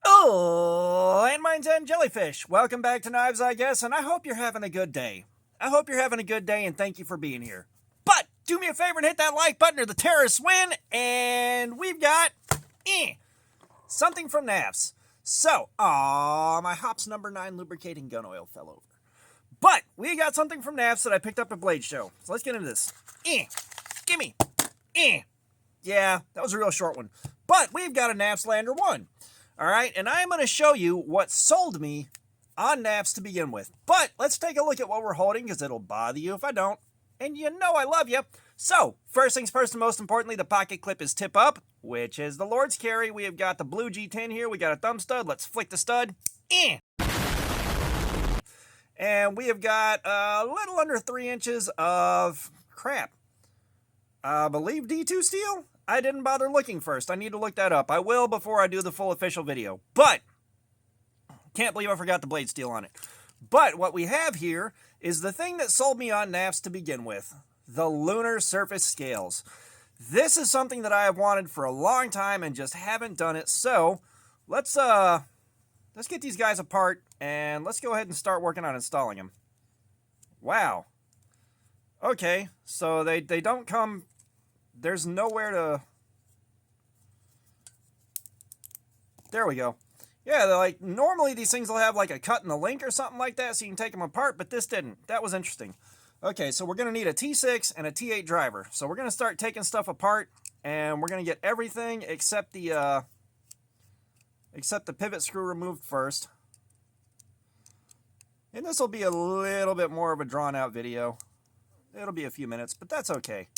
Oh, landmines and jellyfish. Welcome back to Knives, I guess, and I hope you're having a good day. I hope you're having a good day, and thank you for being here. But do me a favor and hit that like button or the terrorists win, and we've got something from Knafs. So, my Hops number 9 lubricating gun oil fell over. But we got something from Knafs that I picked up at Blade Show. So let's get into this. Gimme. Yeah, that was a real short one. But we've got a Knafs Lander 1. All right, and I'm going to show you what sold me on Knafs to begin with. But let's take a look at what we're holding, because it'll bother you if I don't. And you know I love you. So, first things first, and most importantly, the pocket clip is tip up, which is the Lord's carry. We have got the blue G10 here. We got a thumb stud. Let's flick the stud. And we have got a little under 3 inches of crap. I believe D2 steel? I didn't bother looking first. I need to look that up. I will before I do the full official video. But, can't believe I forgot the blade steel on it. But what we have here is the thing that sold me on Knafs to begin with. The lunar surface scales. This is something that I have wanted for a long time and just haven't done it. So, let's get these guys apart and let's go ahead and start working on installing them. Wow. Okay, so they don't come... There's nowhere to... There we go. Yeah, like, normally these things will have like a cut in the link or something like that so you can take them apart, but this didn't. That was interesting. Okay, so we're going to need a T6 and a T8 driver. So we're going to start taking stuff apart, and we're going to get everything except the pivot screw removed first. And this will be a little bit more of a drawn-out video. It'll be a few minutes, but that's okay.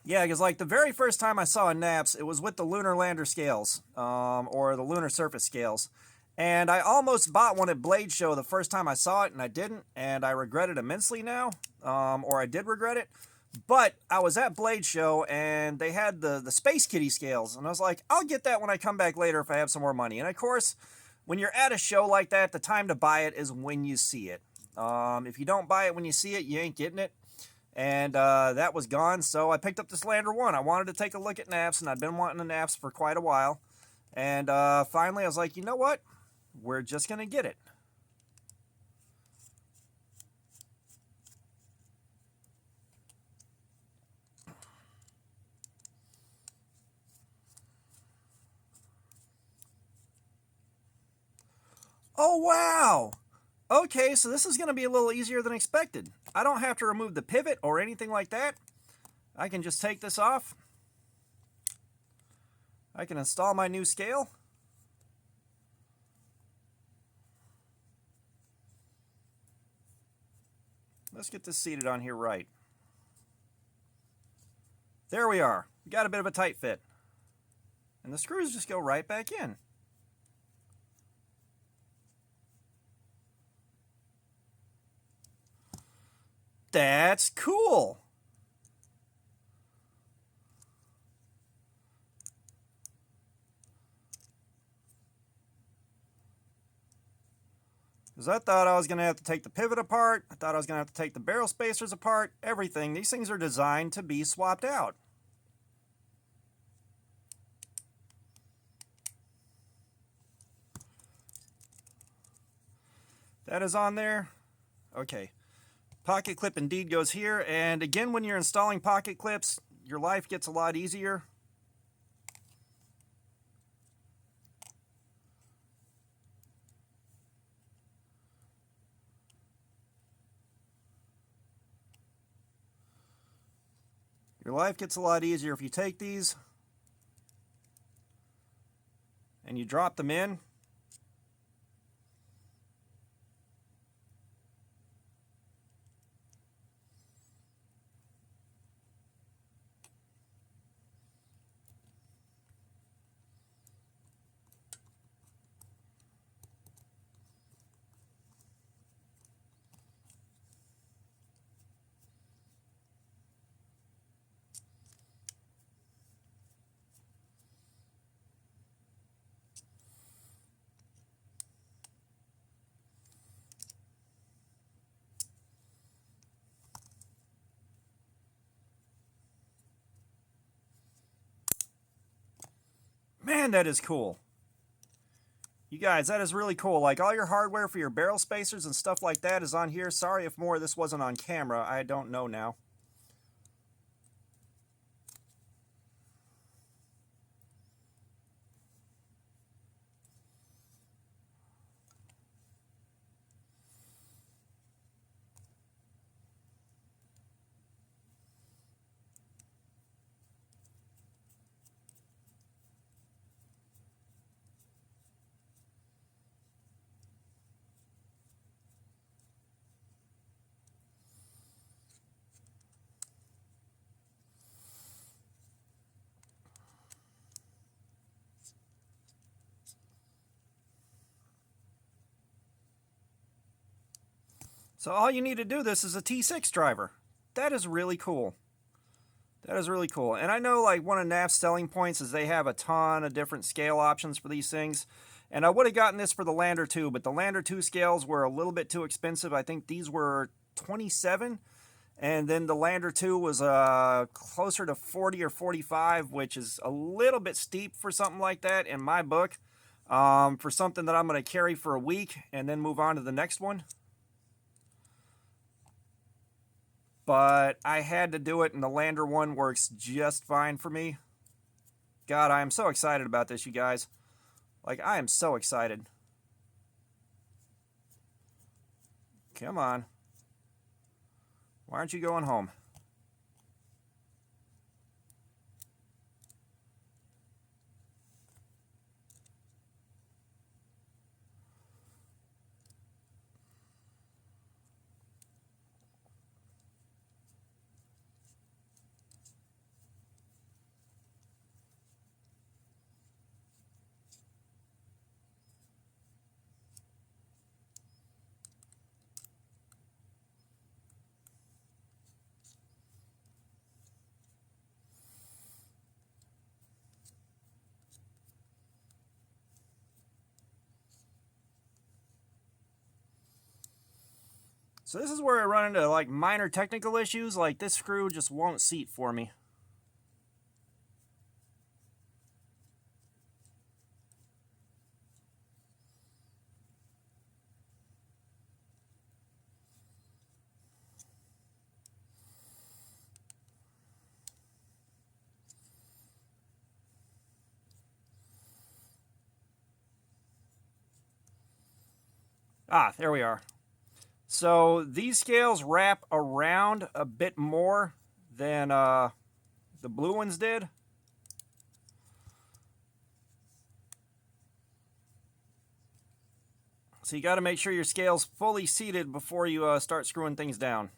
Yeah, because like the very first time I saw a Knafs, it was with the Lunar Lander scales, or the Lunar Surface scales. And I almost bought one at Blade Show the first time I saw it, and I didn't, and I regret it immensely now, or I did regret it. But I was at Blade Show, and they had the Space Kitty scales, and I was like, I'll get that when I come back later if I have some more money. And of course, when you're at a show like that, the time to buy it is when you see it. If you don't buy it when you see it, you ain't getting it. And that was gone, so I picked up this Lander 1. I wanted to take a look at Knafs, and I've been wanting a Knafs for quite a while. And finally, I was like, you know what? We're just going to get it. Oh, wow! Okay, so this is going to be a little easier than expected. I don't have to remove the pivot or anything like that. I can just take this off. I can install my new scale. Let's get this seated on here right. There we are. We got a bit of a tight fit. And the screws just go right back in. That's cool. Because I thought I was going to have to take the pivot apart. I thought I was going to have to take the barrel spacers apart. Everything. These things are designed to be swapped out. That is on there. Okay. Pocket clip indeed goes here. And again, when you're installing pocket clips, your life gets a lot easier. Your life gets a lot easier if you take these and you drop them in. Man, that is cool. You guys, that is really cool. Like, all your hardware for your barrel spacers and stuff like that is on here. Sorry if more of this wasn't on camera. I don't know now. So all you need to do this is a T6 driver. That is really cool. That is really cool. And I know, like, one of Knafs' selling points is they have a ton of different scale options for these things. And I would have gotten this for the Lander 2, but the Lander 2 scales were a little bit too expensive. I think these were 27, and then the Lander 2 was closer to 40 or 45, which is a little bit steep for something like that in my book. For something that I'm going to carry for a week and then move on to the next one. But I had to do it, and the Lander one works just fine for me. God, I am so excited about this, you guys. Like, I am so excited. Come on. Why aren't you going home? So this is where I run into, like, minor technical issues. Like, this screw just won't seat for me. Ah, there we are. So these scales wrap around a bit more than the blue ones did. So you got to make sure your scale's fully seated before you start screwing things down.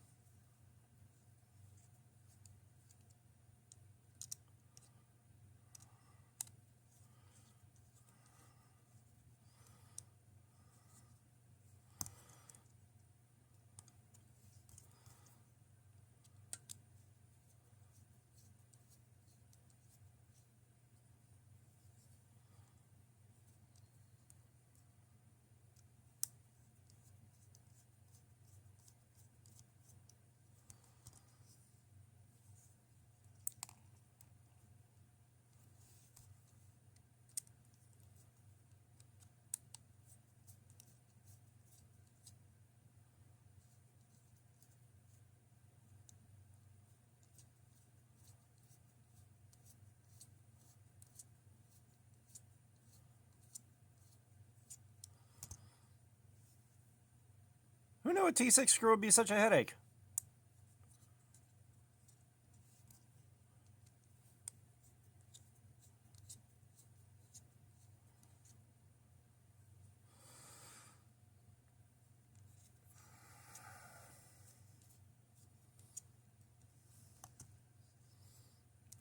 Who knew a T6 screw would be such a headache?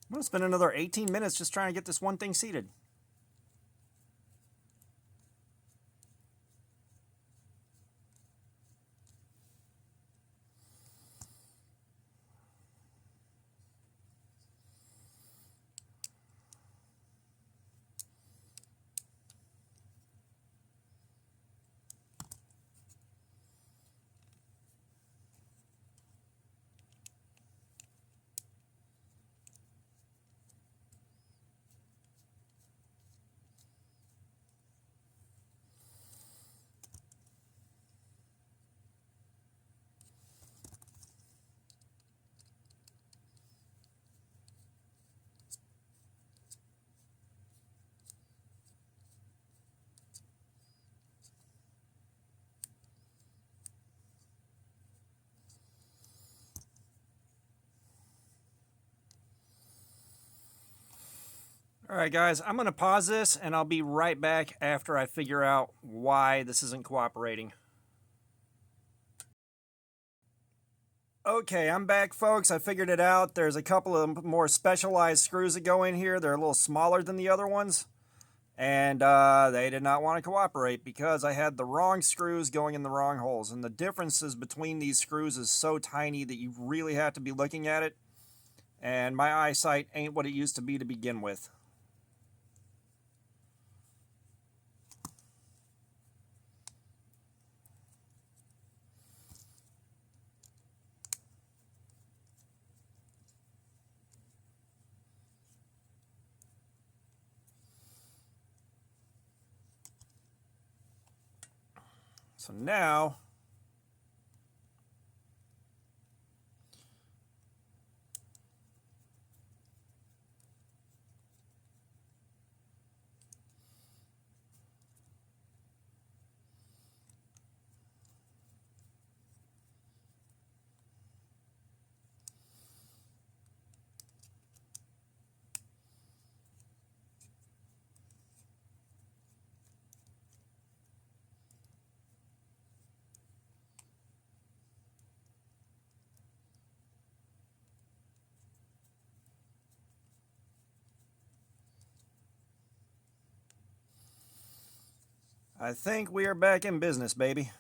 I'm going to spend another 18 minutes just trying to get this one thing seated. All right, guys, I'm going to pause this and I'll be right back after I figure out why this isn't cooperating. Okay, I'm back, folks. I figured it out. There's a couple of more specialized screws that go in here. They're a little smaller than the other ones. And they did not want to cooperate because I had the wrong screws going in the wrong holes. And the differences between these screws is so tiny that you really have to be looking at it. And my eyesight ain't what it used to be to begin with. So now, I think we are back in business, baby.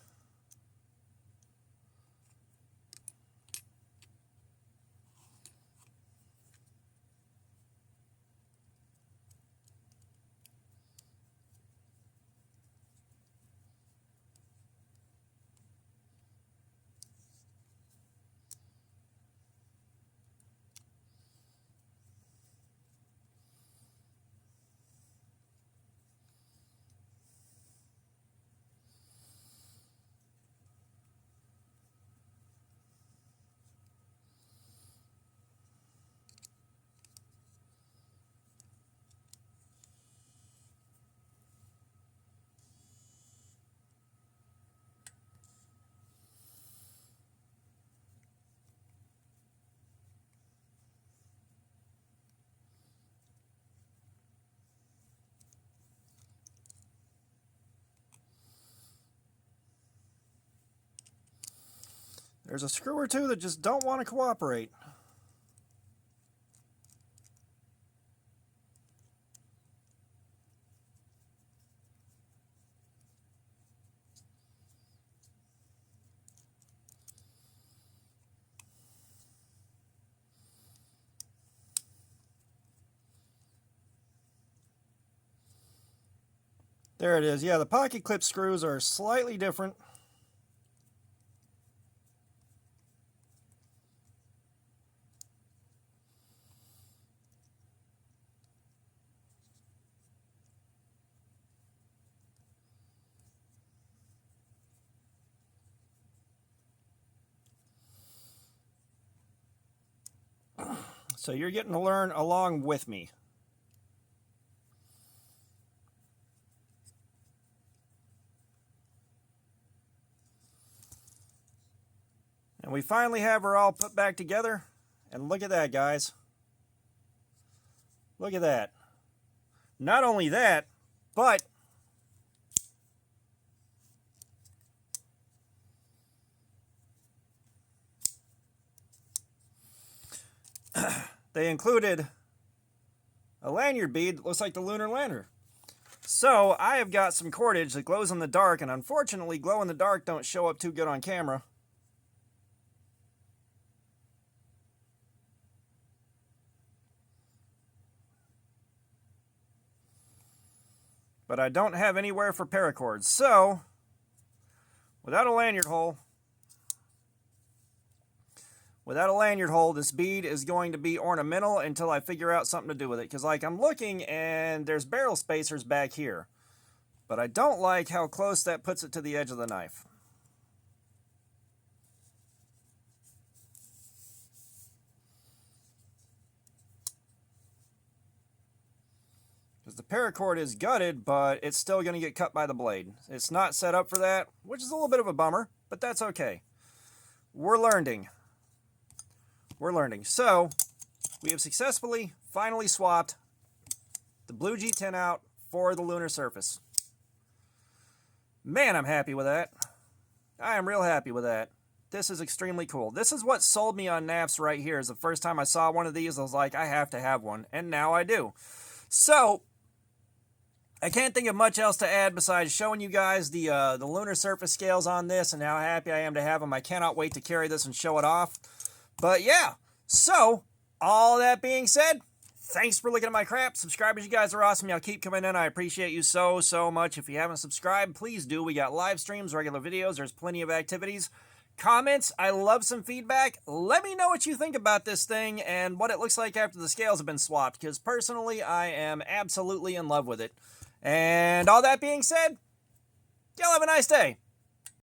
There's a screw or two that just don't want to cooperate. There it is. Yeah, the pocket clip screws are slightly different. So you're getting to learn along with me. And we finally have her all put back together. And look at that, guys. Look at that. Not only that, but they included a lanyard bead that looks like the lunar lantern. So I have got some cordage that glows in the dark, and unfortunately glow in the dark don't show up too good on camera. But I don't have anywhere for paracords. So without a lanyard hole, this bead is going to be ornamental until I figure out something to do with it. Because like I'm looking and there's barrel spacers back here. But I don't like how close that puts it to the edge of the knife. Because the paracord is gutted, but it's still going to get cut by the blade. It's not set up for that, which is a little bit of a bummer, but that's okay. We're learning. So, we have successfully finally swapped the blue G10 out for the lunar surface. Man, I'm happy with that. I am real happy with that. This is extremely cool. This is what sold me on Knafs right here. Is the first time I saw one of these, I was like, I have to have one. And now I do. So, I can't think of much else to add besides showing you guys the lunar surface scales on this and how happy I am to have them. I cannot wait to carry this and show it off. But yeah, so all that being said, thanks for looking at my crap. Subscribers, you guys are awesome. Y'all keep coming in. I appreciate you so much. If you haven't subscribed, please do. We got live streams, regular videos. There's plenty of activities. Comments, I love some feedback. Let me know what you think about this thing and what it looks like after the scales have been swapped, because personally, I am absolutely in love with it. And all that being said, y'all have a nice day.